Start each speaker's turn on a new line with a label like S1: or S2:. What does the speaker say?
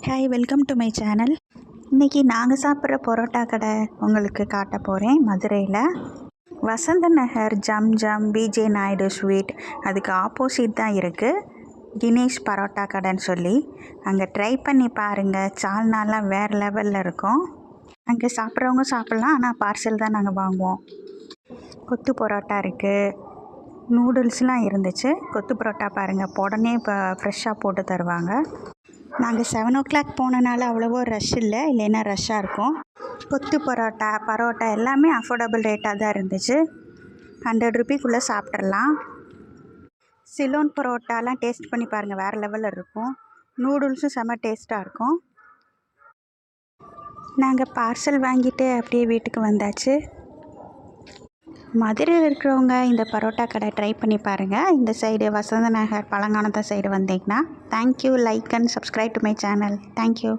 S1: Hi, welcome to my channel. இன்றைக்கி நாங்கள் சாப்பிட்ற பரோட்டா கடை உங்களுக்கு காட்ட போகிறேன். மதுரையில் வசந்த நகர் ஜம் ஜம் பிஜே நாயுடு ஸ்வீட் அதுக்கு ஆப்போசிட் தான் இருக்குது தினேஷ் பரோட்டா கடைன்னு சொல்லி. அங்கே ட்ரை பண்ணி பாருங்கள். சால்னாலாம் வேறு லெவலில் இருக்கும். அங்கே சாப்பிட்றவங்க சாப்பிட்லாம், ஆனால் பார்சல் தான் நாங்கள் வாங்குவோம். கொத்து பரோட்டா இருக்குது, நூடுல்ஸ்லாம் இருந்துச்சு. கொத்து பரோட்டா பாருங்கள், உடனே இப்போ ஃப்ரெஷ்ஷாக போட்டு தருவாங்க. நாங்கள் 7 o'clock போனனால அவ்வளவோ ரஷ் இல்லைன்னா ரஷ்ஷாக இருக்கும். கொத்து பரோட்டா எல்லாமே அஃபோர்டபுள் ரேட்டாக தான் இருந்துச்சு. 100 ரூபீக்குள்ளே சாப்பிட்றலாம். சிலோன் பரோட்டாலாம் டேஸ்ட் பண்ணி பாருங்கள், வேறு லெவலில் இருக்கும். நூடுல்ஸும் செம்ம டேஸ்ட்டாக இருக்கும். நாங்கள் பார்சல் வாங்கிட்டு அப்படியே வீட்டுக்கு வந்தாச்சு. மதுரையில் இருக்கிறவங்க இந்த பரோட்டா கடை ட்ரை பண்ணி பாருங்கள். இந்த சைடு வசந்த நகர் பழங்கானத்த சைடு வந்தீங்கன்னா. Thank you. Like and subscribe to my channel. Thank you.